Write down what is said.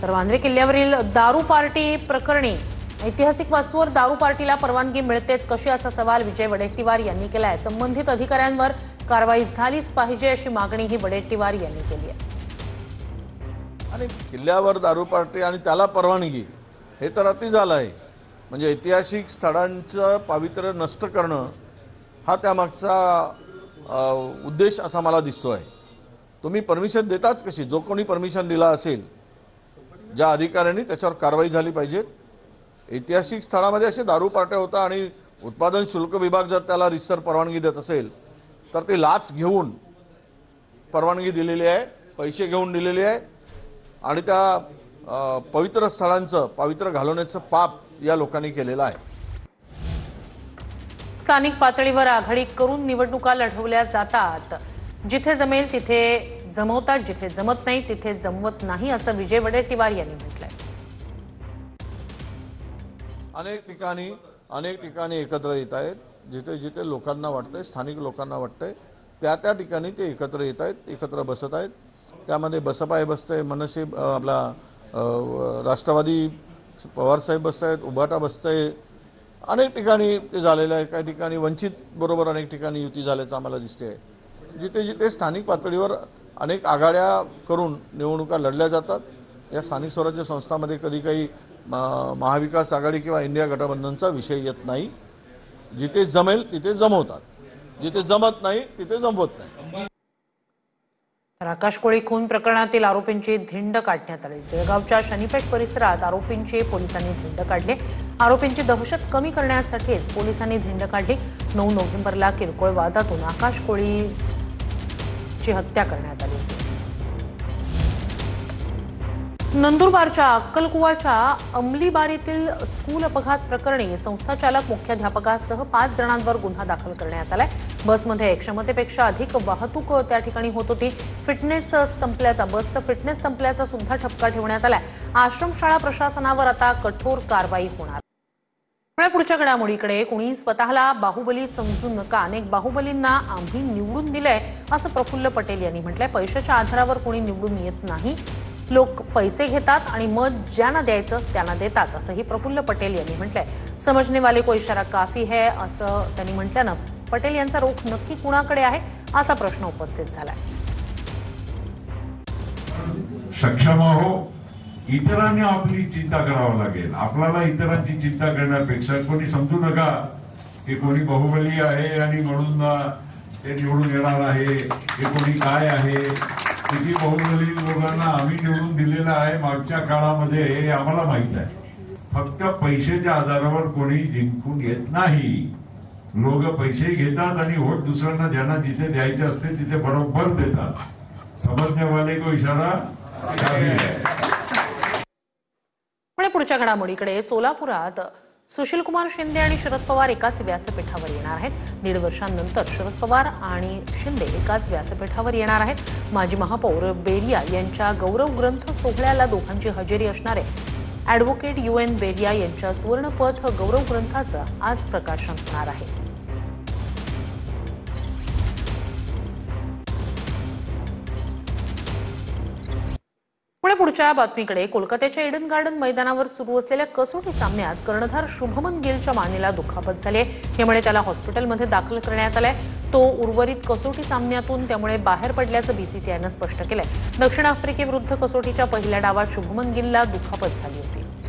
तर वांद्रे किल्ल्यावरील दारू पार्टी प्रकरणी ऐतिहासिक वास्तूवर दारू पार्टीला परवानगी मिळतेच कशी असा सवाल विजय वडेट्टीवार यांनी केलाय। संबंधित अधिकाऱ्यांवर कारवाई झालीच पाहिजे अशी मागणीही वडेट्टीवार यांनी केली आहे। आणि किल्ल्यावर दारू पार्टी आणि त्याला परवानगी हे तर अति झालं आहे। म्हणजे ऐतिहासिक स्थळांचं पावित्र्य नष्ट करणं हा त्यामागचा उद्देश असा मला दिसतोय। तुम्ही परमिशन देताच कशी? जो कोणी परमिशन दिला असेल ज्या अधिकाऱ्यांनी त्याच्यावर कारवाई झाली पाहिजे। ऐतिहासिक स्थळामध्ये असे दारू पार्ट्या होता आणि उत्पादन शुल्क विभाग जर त्याला रितसर परवानगी देत असेल तर ते लाच घेऊन परवानगी दिलेली आहे, पैसे घेऊन दिलेले आहे आणि त्या पवित्र स्थळांचं पावित्र्य घालवण्याचं पाप या लोकांनी केलेलं आहे। स्थानिक पातळीवर आघाडी करून निवडणुका लढवल्या जातात। जिथे जमेल तिथे जमवतात, जिथे जमत नाही तिथे जमवत नाही असं विजय वडेट्टीवार यांनी म्हटलंय। अनेक ठिकाणी एकत्र येत आहेत। जिथे जिथे लोकांना वाटतंय, स्थानिक लोकांना वाटतंय त्या ठिकाणी ते एकत्र येत आहेत, एकत्र बसत आहेत। त्यामध्ये बसपा हे बसतंय, मनसे आपला राष्ट्रवादी पवारसाहेब बसतायत, उभाटा बसतंय। अनेक ठिकाणी ते झालेलं आहे। काही ठिकाणी वंचित बरोबर अनेक ठिकाणी युती झाल्याचं आम्हाला दिसते। जिथे जिथे स्थानिक पातळीवर अनेक आघाड्या करून निवडणुका लढल्या जातात। या स्थानिक स्वराज्य संस्थांमध्ये कधी काही महाविकास आघाडी किंवा इंडिया गठबंधनचा विषय येत नाही। जिथे जमेल तिथे जमवतात, जिथे जमत नाही तिथे जमवत नाही। आकाश कोळी खून प्रकरणातील आरोपींची धिंड काढण्यात आली। जळगावच्या शनीपेठ परिसरात आरोपींची पोलिसांनी धिंड काढली। आरोपींची दहशत कमी करण्यासाठीच पोलिसांनी धिंड काढली। 9 नोव्हेंबरला किरकोळ वादातून आकाश कोळीची हत्या करण्यात आली होती। नंदुरबारच्या अक्कलकुवाच्या अंमलीबारीतील स्कूल अपघात प्रकरणी संस्थाचालक मुख्याध्यापकासह 5 जणांवर गुन्हा दाखल करण्यात आलाय। बसमध्ये क्षमतेपेक्षा अधिक वाहतूक त्या ठिकाणी होत होती। बसचं फिटनेस संपल्याचा सुद्धा ठपका ठेवण्यात आलाय। आश्रमशाळा प्रशासनावर आता कठोर कारवाई होणार। पुढच्या घडामोडीकडे कुणी स्वतःला बाहुबली समजू नका, अनेक बाहुबलींना आम्ही निवडून दिलंय असं प्रफुल्ल पटेल यांनी म्हटलंय। पैशाच्या आधारावर कोणी निवडून येत नाही, लोक पैसे घेतात आणि मत ज्यांना द्यायचं त्यांना देतात असंही प्रफुल्ल पटेल यांनी म्हटलंय। समझने वाले को इशारा काफी है असं त्यांनी म्हटल्यानं पटेल यांचा रोख नक्की कुणाकडे आहे असा प्रश्न उपस्थित झालाय। सक्षम हो, इतरांनी आपली चिंता करावं लागेल। आपल्याला इतरांची चिंता करण्यापेक्षा कोणी समजू नका की कोणी बाहुबली आहे आणि म्हणून ते निवडून येणार आहे, हे कोणी काय आहे। किती बाहुबली लोकांना आम्ही निवडून दिलेलं आहे मागच्या काळामध्ये हे आम्हाला माहित आहे। फक्त पैशाच्या आधारावर कोणी जिंकून येत नाही। लोक पैसे घेतात आणि वोट दुसऱ्यांना ज्यांना जिथे द्यायचे असते तिथे बरोबर देतात। समझने वाले को इशारा काफी है। पुढच्या घडामोडीकडे सोलापुरात सुशीलकुमार शिंदे आणि शरद पवार एकाच व्यासपीठावर येणार आहेत। 1.5 वर्षांनंतर शरद पवार आणि शिंदे एकाच व्यासपीठावर येणार आहेत। माजी महापौर बेरिया यांच्या गौरव ग्रंथ सोहळ्याला दोघांची हजेरी असणार आहे। ॲडव्होकेट UN बेरिया यांच्या सुवर्णपथ गौरव ग्रंथाचं आज प्रकाशन होणार आहे। पुढच्या बातमीकडे कोलकात्याच्या ईडन गार्डन मैदानावर सुरू असलेल्या कसोटी सामन्यात कर्णधार शुभमन गिलच्या मानेला दुखापत झाली आहे। यामुळे त्याला हॉस्पिटलमध्ये दाखल करण्यात आलंय। तो उर्वरित कसोटी सामन्यातून त्यामुळे बाहेर पडल्याचं BCCIनं स्पष्ट केलंय। दक्षिण आफ्रिकेविरुद्ध कसोटीच्या पहिल्या डावात शुभमन गिलला दुखापत झाली होती।